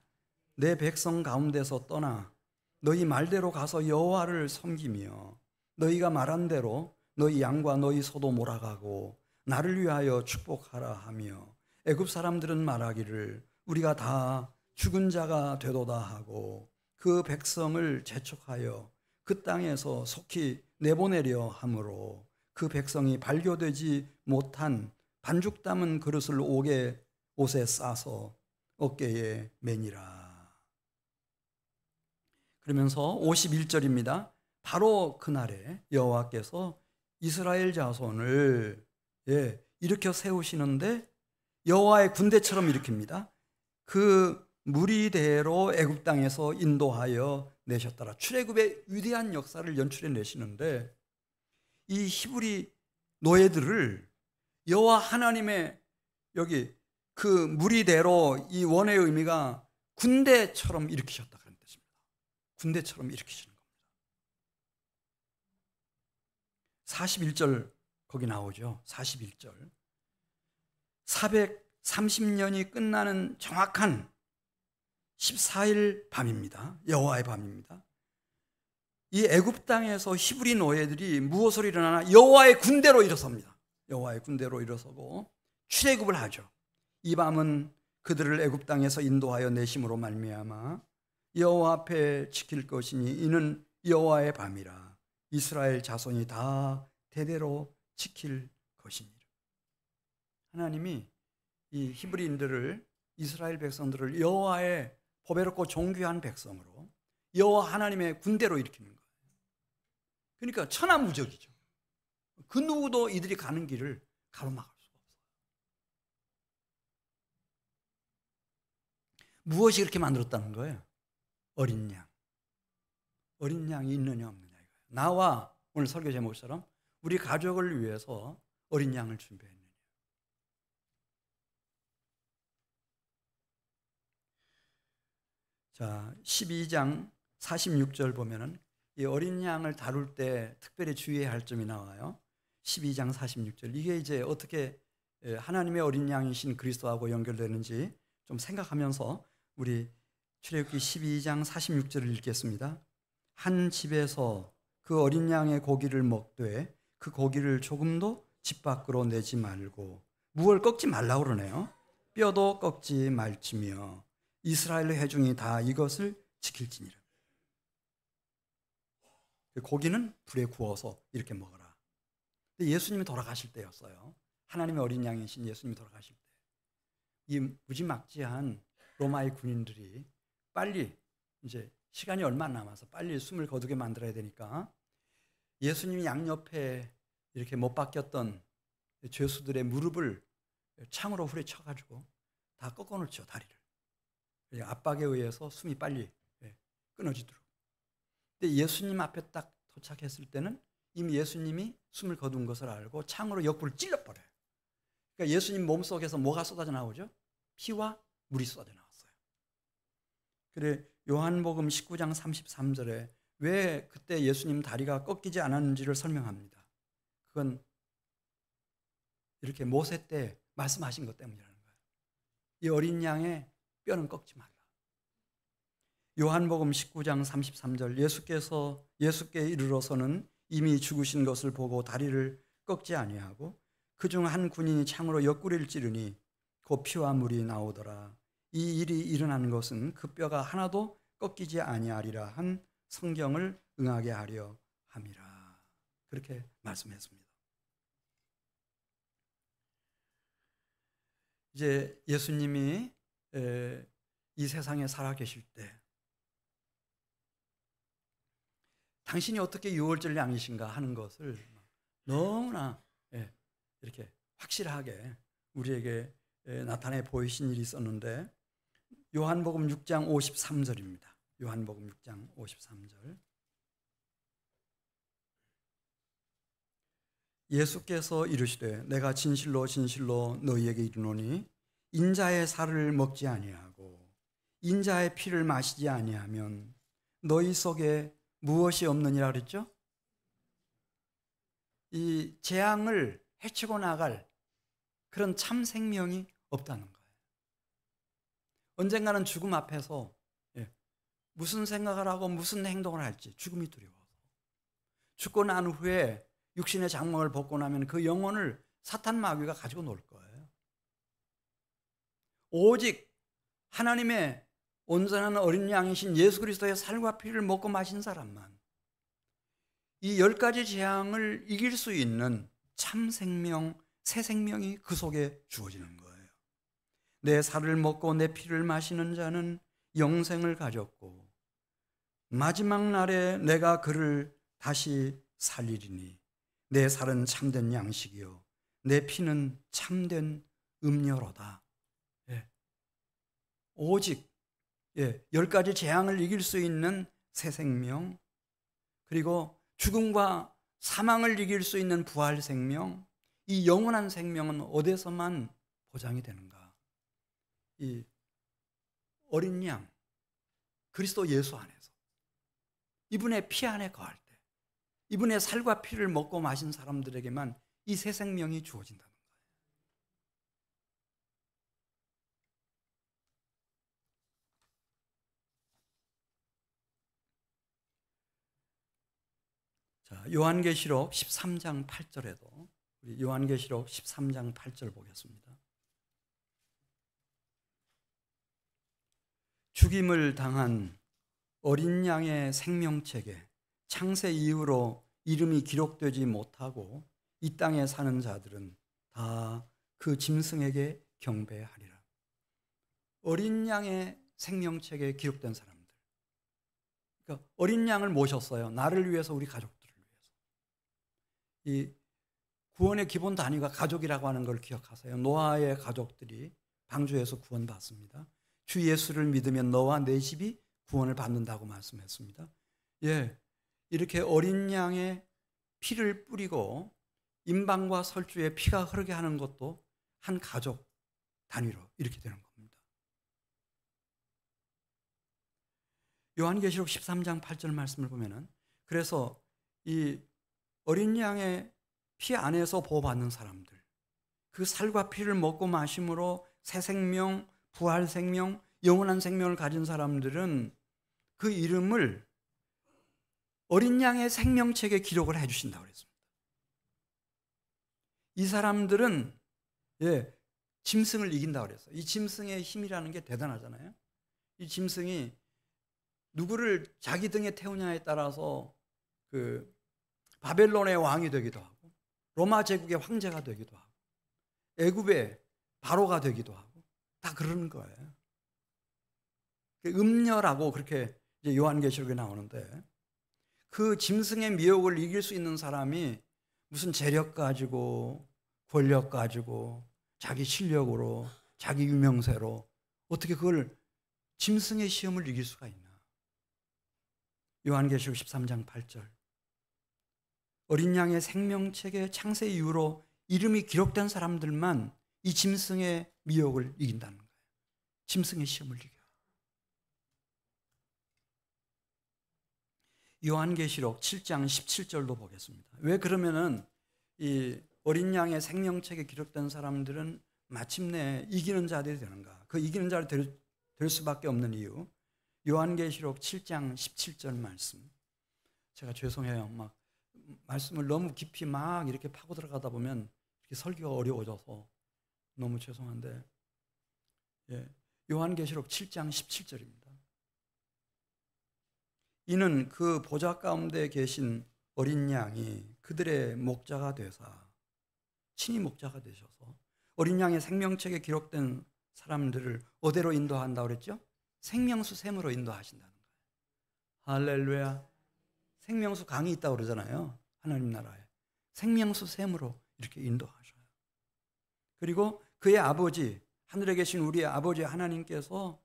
내 백성 가운데서 떠나 너희 말대로 가서 여호와를 섬기며 너희가 말한 대로 너희 양과 너희 소도 몰아가고 나를 위하여 축복하라 하며 애굽 사람들은 말하기를 우리가 다 죽은 자가 되도다 하고 그 백성을 재촉하여 그 땅에서 속히 내보내려 하므로 그 백성이 발교되지 못한 반죽 담은 그릇을 옷에 싸서 어깨에 매니라. 그러면서 51절입니다. 바로 그날에 여호와께서 이스라엘 자손을 일으켜 세우시는데 여호와의 군대처럼 일으킵니다. 그 무리대로 애굽 땅에서 인도하여 내셨더라. 출애굽의 위대한 역사를 연출해 내시는데 이 히브리 노예들을 여호와 하나님의 여기 그 무리대로, 이 원의 의미가 군대처럼 일으키셨다 그런 뜻입니다. 군대처럼 일으키시는 겁니다. 41절 거기 나오죠. 41절. 430년이 끝나는 정확한 14일 밤입니다. 여호와의 밤입니다. 이 애굽 땅에서 히브리 노예들이 무엇으로 일어나나? 여호와의 군대로 일어섭니다. 여호와의 군대로 일어서고 출애굽을 하죠. 이 밤은 그들을 애굽 땅에서 인도하여 내심으로 말미암아 여호와 앞에 지킬 것이니 이는 여호와의 밤이라. 이스라엘 자손이 다 대대로 지킬 것이니라. 하나님이 이 히브리인들을, 이스라엘 백성들을 여호와의 보배롭고 존귀한 백성으로, 여호와 하나님의 군대로 일으키는 거예요. 그러니까 천하무적이죠. 그 누구도 이들이 가는 길을 가로막을 수가 없어요. 무엇이 그렇게 만들었다는 거예요? 어린 양. 어린 양이 있느냐 없느냐 이거예요. 나와 오늘 설교 제목처럼 우리 가족을 위해서 어린 양을 준비했느냐. 자, 12장 46절 보면은 이 어린 양을 다룰 때 특별히 주의해야 할 점이 나와요. 12장 46절. 이게 이제 어떻게 하나님의 어린 양이신 그리스도하고 연결되는지 좀 생각하면서 우리 출애굽기 12장 46절을 읽겠습니다. 한 집에서 그 어린 양의 고기를 먹되 그 고기를 조금도 집 밖으로 내지 말고, 무엇을 꺾지 말라고 그러네요. 뼈도 꺾지 말지며 이스라엘 회중이 다 이것을 지킬지니라. 고기는 불에 구워서 이렇게 먹어라. 근데 예수님이 돌아가실 때였어요. 하나님의 어린 양이신 예수님이 돌아가실 때, 이 무지막지한 로마의 군인들이 빨리, 이제 시간이 얼마 안 남아서 빨리 숨을 거두게 만들어야 되니까 예수님이 양옆에 이렇게 못 박혔던 죄수들의 무릎을 창으로 후려쳐가지고 다 꺾어놓죠, 다리를. 압박에 의해서 숨이 빨리 끊어지도록. 근데 예수님 앞에 딱 도착했을 때는 이미 예수님이 숨을 거둔 것을 알고 창으로 옆구리를 찔러버려요. 그러니까 예수님 몸속에서 뭐가 쏟아져 나오죠? 피와 물이 쏟아져 나왔어요. 그래 요한복음 19장 33절에 왜 그때 예수님 다리가 꺾이지 않았는지를 설명합니다. 그건 이렇게 모세 때 말씀하신 것 때문이라는 거예요. 이 어린 양의 뼈는 꺾지 말라. 요한복음 19장 33절. 예수께 이르러서는 이미 죽으신 것을 보고 다리를 꺾지 아니하고 그중 한 군인이 창으로 옆구리를 찌르니 곧 피와 물이 나오더라. 이 일이 일어난 것은 그 뼈가 하나도 꺾이지 아니하리라 한 성경을 응하게 하려 함이라. 그렇게 말씀했습니다. 이제 예수님이 이 세상에 살아 계실 때 당신이 어떻게 유월절 양이신가 하는 것을 너무나 이렇게 확실하게 우리에게 나타내 보이신 일이 있었는데, 요한복음 6장 53절입니다. 요한복음 6장 53절. 예수께서 이르시되 내가 진실로 진실로 너희에게 이르노니 인자의 살을 먹지 아니하고 인자의 피를 마시지 아니하면 너희 속에 무엇이 없느니라 그랬죠? 이 재앙을 헤치고 나갈 그런 참 생명이 없다는 거예요. 언젠가는 죽음 앞에서 무슨 생각을 하고 무슨 행동을 할지 죽음이 두려워서, 죽고 난 후에 육신의 장막을 벗고 나면 그 영혼을 사탄 마귀가 가지고 놀 거예요. 오직 하나님의 온전한 어린 양이신 예수 그리스도의 살과 피를 먹고 마신 사람만 이 10가지 재앙을 이길 수 있는 참 생명, 새 생명이 그 속에 주어지는 거예요. 내 살을 먹고 내 피를 마시는 자는 영생을 가졌고 마지막 날에 내가 그를 다시 살리리니 내 살은 참된 양식이요 내 피는 참된 음료로다. 예. 오직 10가지 재앙을 이길 수 있는 새 생명, 그리고 죽음과 사망을 이길 수 있는 부활 생명, 이 영원한 생명은 어디서만 보장이 되는가? 이 어린 양 그리스도 예수 안에서, 이분의 피 안에 거할 때, 이분의 살과 피를 먹고 마신 사람들에게만 이 새 생명이 주어진다는 거예요. 자, 요한계시록 13장 8절에도 우리 요한계시록 13장 8절 보겠습니다. 죽임을 당한 어린 양의 생명책에 창세 이후로 이름이 기록되지 못하고 이 땅에 사는 자들은 다 그 짐승에게 경배하리라. 어린 양의 생명책에 기록된 사람들, 그러니까 어린 양을 모셨어요. 나를 위해서, 우리 가족들을 위해서. 이 구원의 기본 단위가 가족이라고 하는 걸 기억하세요. 노아의 가족들이 방주에서 구원받습니다. 주 예수를 믿으면 너와 내 집이 구원을 받는다고 말씀했습니다. 이렇게 어린 양의 피를 뿌리고 임방과 설주에 피가 흐르게 하는 것도 한 가족 단위로 이렇게 되는 겁니다. 요한계시록 13장 8절 말씀을 보면은, 그래서 이 어린 양의 피 안에서 보호받는 사람들, 그 살과 피를 먹고 마심으로 새 생명, 부활 생명, 영원한 생명을 가진 사람들은 그 이름을 어린 양의 생명책에 기록을 해 주신다고 그랬습니다. 이 사람들은 짐승을 이긴다고 그랬어요. 이 짐승의 힘이라는 게 대단하잖아요. 이 짐승이 누구를 자기 등에 태우냐에 따라서 그 바벨론의 왕이 되기도 하고, 로마 제국의 황제가 되기도 하고, 애굽의 바로가 되기도 하고, 다 그러는 거예요. 음녀라고 그렇게 이제 요한계시록에 나오는데, 그 짐승의 미혹을 이길 수 있는 사람이 무슨 재력 가지고, 권력 가지고, 자기 실력으로, 자기 유명세로 어떻게 그걸 짐승의 시험을 이길 수가 있나? 요한계시록 13장 8절, 어린 양의 생명책에 창세 이후로 이름이 기록된 사람들만 이 짐승의 미혹을 이긴다는 거예요. 짐승의 시험을 이겨. 요한계시록 7장 17절도 보겠습니다. 왜 그러면은 이 어린 양의 생명책에 기록된 사람들은 마침내 이기는 자들이 되는가? 그 이기는 자들이 될 수밖에 없는 이유, 요한계시록 7장 17절 말씀. 제가 죄송해요. 막 말씀을 너무 깊이 막 이렇게 파고 들어가다 보면 이렇게 설교가 어려워져서 너무 죄송한데, 요한계시록 7장 17절입니다. 이는 그 보좌 가운데 계신 어린 양이 그들의 목자가 되사, 친히 목자가 되셔서 어린 양의 생명책에 기록된 사람들을 어디로 인도한다고 그랬죠? 생명수 샘으로 인도하신다는 거예요. 할렐루야. 생명수 강이 있다고 그러잖아요. 하나님 나라에. 생명수 샘으로 이렇게 인도하셔요. 그리고 그의 아버지, 하늘에 계신 우리의 아버지 하나님께서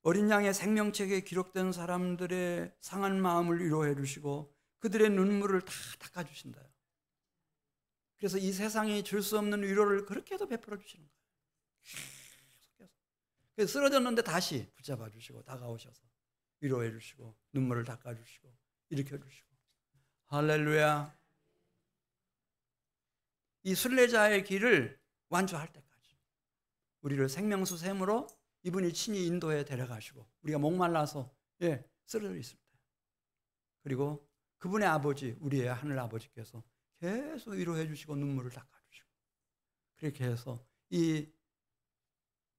어린 양의 생명책에 기록된 사람들의 상한 마음을 위로해 주시고 그들의 눈물을 다 닦아주신다. 그래서 이 세상이 줄 수 없는 위로를 그렇게도 베풀어 주시는 거예요. 그래서 쓰러졌는데 다시 붙잡아 주시고 다가오셔서 위로해 주시고 눈물을 닦아 주시고 일으켜 주시고. 할렐루야. 이 순례자의 길을 완주할 때까지 우리를 생명수 샘으로 이분이 친히 인도에 데려가시고, 우리가 목말라서 쓰러져 있을 때, 그리고 그분의 아버지, 우리의 하늘 아버지께서 계속 위로해 주시고 눈물을 닦아주시고, 그렇게 해서 이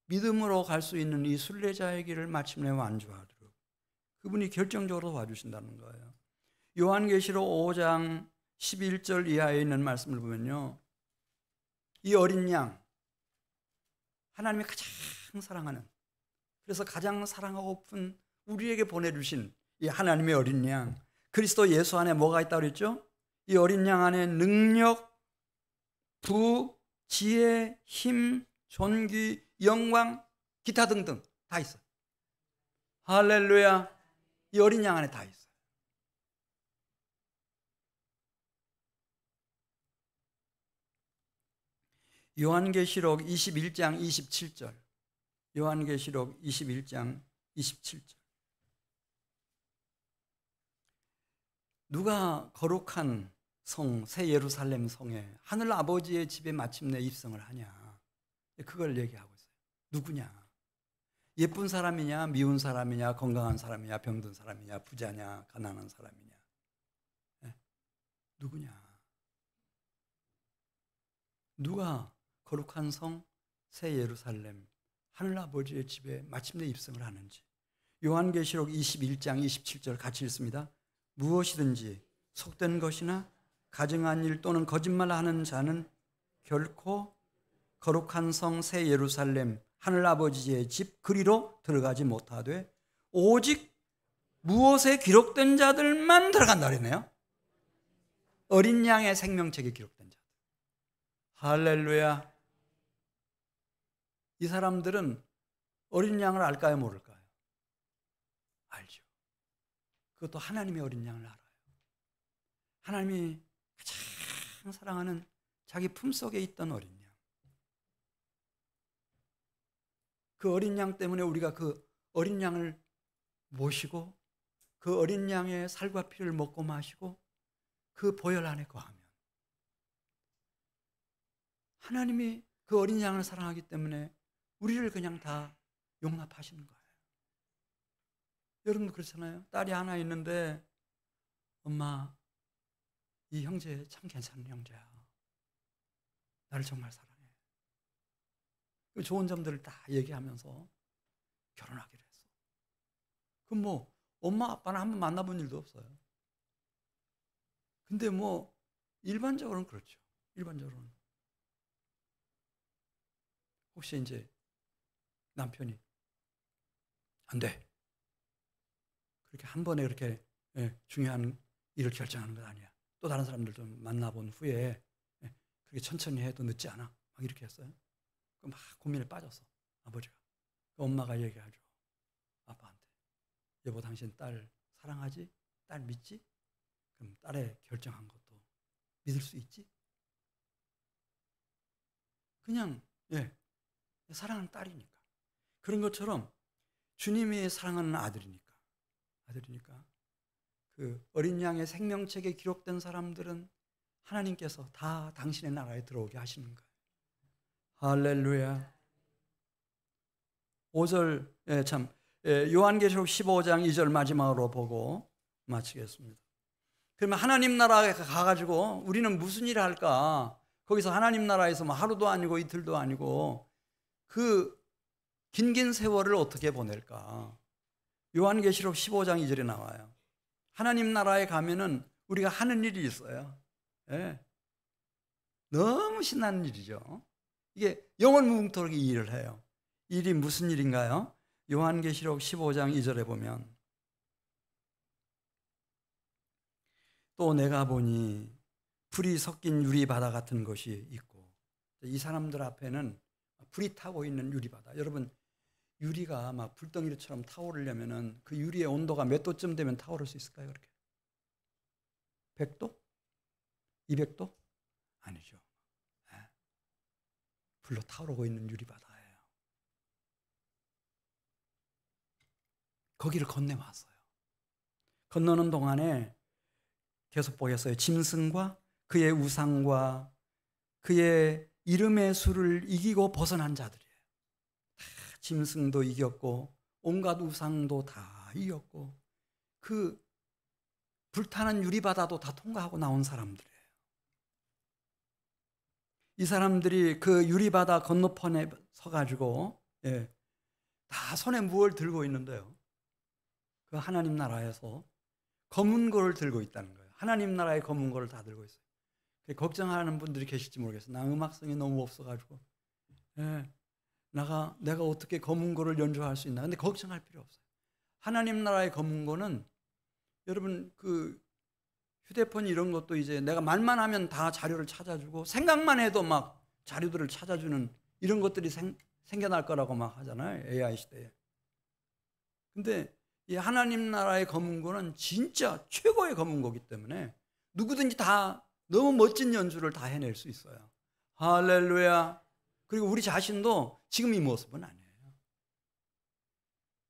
믿음으로 갈 수 있는 이 순례자의 길을 마침내 완주하도록 그분이 결정적으로 도와주신다는 거예요. 요한계시록 5장 11절 이하에 있는 말씀을 보면요, 이 어린 양, 하나님이 가장 사랑하는, 그래서 가장 사랑하고픈 우리에게 보내주신 이 하나님의 어린 양, 그리스도 예수 안에 뭐가 있다고 그랬죠? 이 어린 양 안에 능력, 부, 지혜, 힘, 존귀, 영광, 기타 등등 다 있어요. 할렐루야. 이 어린 양 안에 다 있어요. 요한계시록 21장 27절. 요한계시록 21장 27절. 누가 거룩한 성, 새 예루살렘 성에 하늘 아버지의 집에 마침내 입성을 하냐. 그걸 얘기하고 있어요. 누구냐? 예쁜 사람이냐, 미운 사람이냐, 건강한 사람이냐, 병든 사람이냐, 부자냐, 가난한 사람이냐. 네? 누구냐? 누가 거룩한 성, 새 예루살렘, 하늘 아버지의 집에 마침내 입성을 하는지. 요한계시록 21장 27절 같이 읽습니다. 무엇이든지 속된 것이나 가증한 일 또는 거짓말하는 자는 결코 거룩한 성 새 예루살렘 하늘 아버지의 집 그리로 들어가지 못하되 오직 무엇에 기록된 자들만 들어간다 그랬네요. 어린 양의 생명책에 기록된 자들. 할렐루야. 이 사람들은 어린 양을 알까요, 모를까요? 알죠. 그것도 하나님의 어린 양을 알아요. 하나님이 가장 사랑하는 자기 품속에 있던 어린 양. 그 어린 양 때문에 우리가 그 어린 양을 모시고 그 어린 양의 살과 피를 먹고 마시고 그 보혈 안에 거하면 하나님이 그 어린 양을 사랑하기 때문에 우리를 그냥 다 용납하시는 거예요. 여러분도 그렇잖아요. 딸이 하나 있는데 엄마, 이 형제 참 괜찮은 형제야. 나를 정말 사랑해. 그 좋은 점들을 다 얘기하면서 결혼하기로 했어. 그럼 뭐 엄마 아빠는 한번 만나본 일도 없어요. 근데 뭐 일반적으로는 그렇죠. 일반적으로는 혹시 이제 남편이 안 돼. 그렇게 한 번에 그렇게 중요한 일을 결정하는 건 아니야. 또 다른 사람들도 만나본 후에 그렇게 천천히 해도 늦지 않아. 막 이렇게 했어요. 막 고민에 빠졌어. 아버지가. 엄마가 얘기하죠. 아빠한테. 여보, 당신 딸 사랑하지? 딸 믿지? 그럼 딸의 결정한 것도 믿을 수 있지? 그냥 사랑하는 딸이니까. 그런 것처럼 주님이 사랑하는 아들이니까 그 어린 양의 생명책에 기록된 사람들은 하나님께서 다 당신의 나라에 들어오게 하시는 거예요. 할렐루야. 5절 요한계시록 15장 2절 마지막으로 보고 마치겠습니다. 그러면 하나님 나라에 가가지고 우리는 무슨 일을 할까? 거기서 하나님 나라에서 뭐 하루도 아니고 이틀도 아니고 그 긴 세월을 어떻게 보낼까? 요한계시록 15장 2절에 나와요. 하나님 나라에 가면은 우리가 하는 일이 있어요. 너무 신나는 일이죠. 이게 영원무궁토록 이 일을 해요. 일이 무슨 일인가요? 요한계시록 15장 2절에 보면 또 내가 보니 불이 섞인 유리바다 같은 것이 있고, 이 사람들 앞에는 불이 타고 있는 유리바다. 여러분, 유리가 막 불덩이처럼 타오르려면은 그 유리의 온도가 몇 도쯤 되면 타오를 수 있을까요? 그렇게 100도? 200도? 아니죠. 불로 타오르고 있는 유리바다예요. 거기를 건너왔어요. 건너는 동안에 계속 보였어요. 짐승과 그의 우상과 그의 이름의 수를 이기고 벗어난 자들이에요. 짐승도 이겼고 온갖 우상도 다 이겼고 그 불타는 유리바다도 다 통과하고 나온 사람들이에요. 이 사람들이 그 유리바다 건너편에 서가지고 다 손에 무엇을 들고 있는데요. 그 하나님 나라에서 검은 거를 들고 있다는 거예요. 하나님 나라의 검은 거를 다 들고 있어요. 걱정하는 분들이 계실지 모르겠어요. 나 음악성이 너무 없어가지고 내가 어떻게 검은 거를 연주할 수 있나. 근데 걱정할 필요 없어요. 하나님 나라의 검은고는 여러분 그 휴대폰 이런 것도 이제 내가 말만 하면 다 자료를 찾아주고 생각만 해도 막 자료들을 찾아주는 이런 것들이 생겨날 거라고 막 하잖아요. AI 시대에. 근데 이 하나님 나라의 검은고는 진짜 최고의 검은고이기 때문에 누구든지 다 너무 멋진 연주를 다 해낼 수 있어요. 할렐루야. 그리고 우리 자신도 지금 이 모습은 아니에요.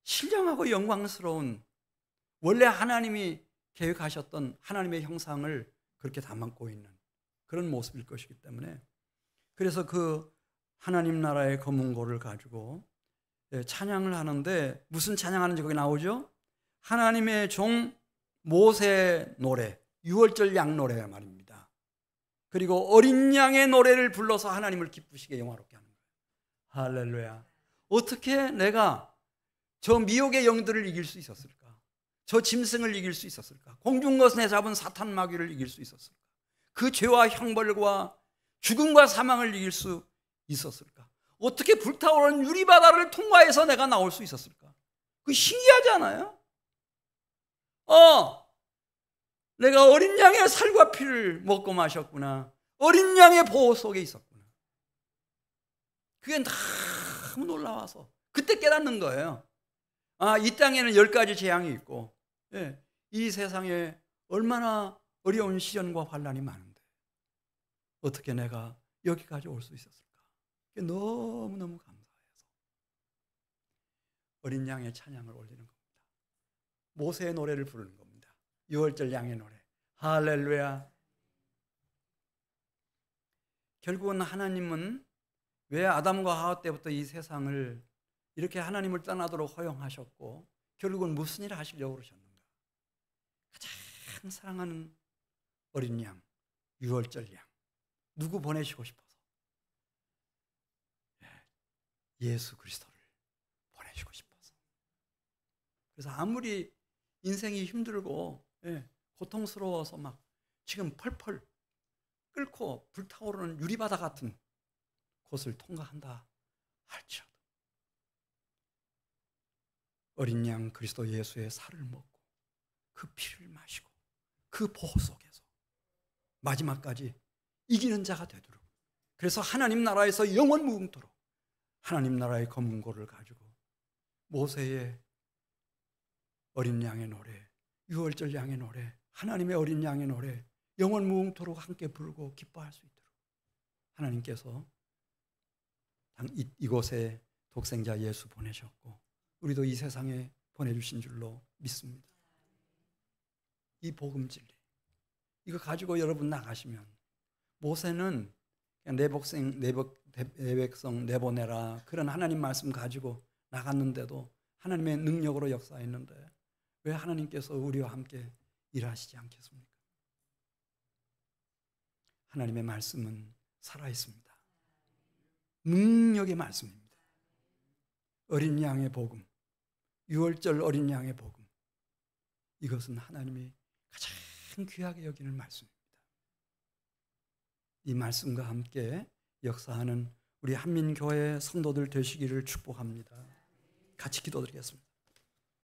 신령하고 영광스러운 원래 하나님이 계획하셨던 하나님의 형상을 그렇게 담고 있는 그런 모습일 것이기 때문에 그래서 그 하나님 나라의 검은고를 가지고 찬양을 하는데 무슨 찬양하는지 거기 나오죠? 하나님의 종 모세 노래, 유월절 양 노래 말입니다. 그리고 어린 양의 노래를 불러서 하나님을 기쁘시게 영화롭게 하는 거예요. 할렐루야. 어떻게 내가 저 미혹의 영들을 이길 수 있었을까? 저 짐승을 이길 수 있었을까? 공중거선에 잡은 사탄 마귀를 이길 수 있었을까? 그 죄와 형벌과 죽음과 사망을 이길 수 있었을까? 어떻게 불타오르는 유리바다를 통과해서 내가 나올 수 있었을까? 그 신기하지 않아요? 내가 어린 양의 살과 피를 먹고 마셨구나. 어린 양의 보호 속에 있었구나. 그게 너무 놀라워서 그때 깨닫는 거예요. 이 땅에는 10가지 재앙이 있고 이 세상에 얼마나 어려운 시련과 환난이 많은데 어떻게 내가 여기까지 올 수 있었을까? 그게 너무너무 감사해서 어린 양의 찬양을 올리는 겁니다. 모세의 노래를 부르는 겁니다. 유월절 양의 노래. 할렐루야. 결국은 하나님은 왜 아담과 하와 때부터 이 세상을 이렇게 하나님을 떠나도록 허용하셨고 결국은 무슨 일을 하시려고 그러셨는가? 가장 사랑하는 어린 양, 유월절 양. 누구 보내시고 싶어서? 예수 그리스도를 보내시고 싶어서. 그래서 아무리 인생이 힘들고 고통스러워서 막 지금 펄펄 끓고 불타오르는 유리바다 같은 곳을 통과한다 할지라도 어린 양 그리스도 예수의 살을 먹고 그 피를 마시고 그 보호 속에서 마지막까지 이기는 자가 되도록 그래서 하나님 나라에서 영원 무궁토록 하나님 나라의 검은고를 가지고 모세의 어린 양의 노래, 유월절 양의 노래, 하나님의 어린 양의 노래 영원 무궁토록 함께 부르고 기뻐할 수 있도록 하나님께서 이곳에 독생자 예수 보내셨고 우리도 이 세상에 보내주신 줄로 믿습니다. 이 복음 진리 이거 가지고 여러분 나가시면 모세는 내 백성 내보내라 그런 하나님 말씀 가지고 나갔는데도 하나님의 능력으로 역사했는데 왜 하나님께서 우리와 함께 일하시지 않겠습니까? 하나님의 말씀은 살아있습니다. 능력의 말씀입니다. 어린 양의 복음, 유월절 어린 양의 복음 이것은 하나님이 가장 귀하게 여기는 말씀입니다. 이 말씀과 함께 역사하는 우리 한민교회 성도들 되시기를 축복합니다. 같이 기도드리겠습니다.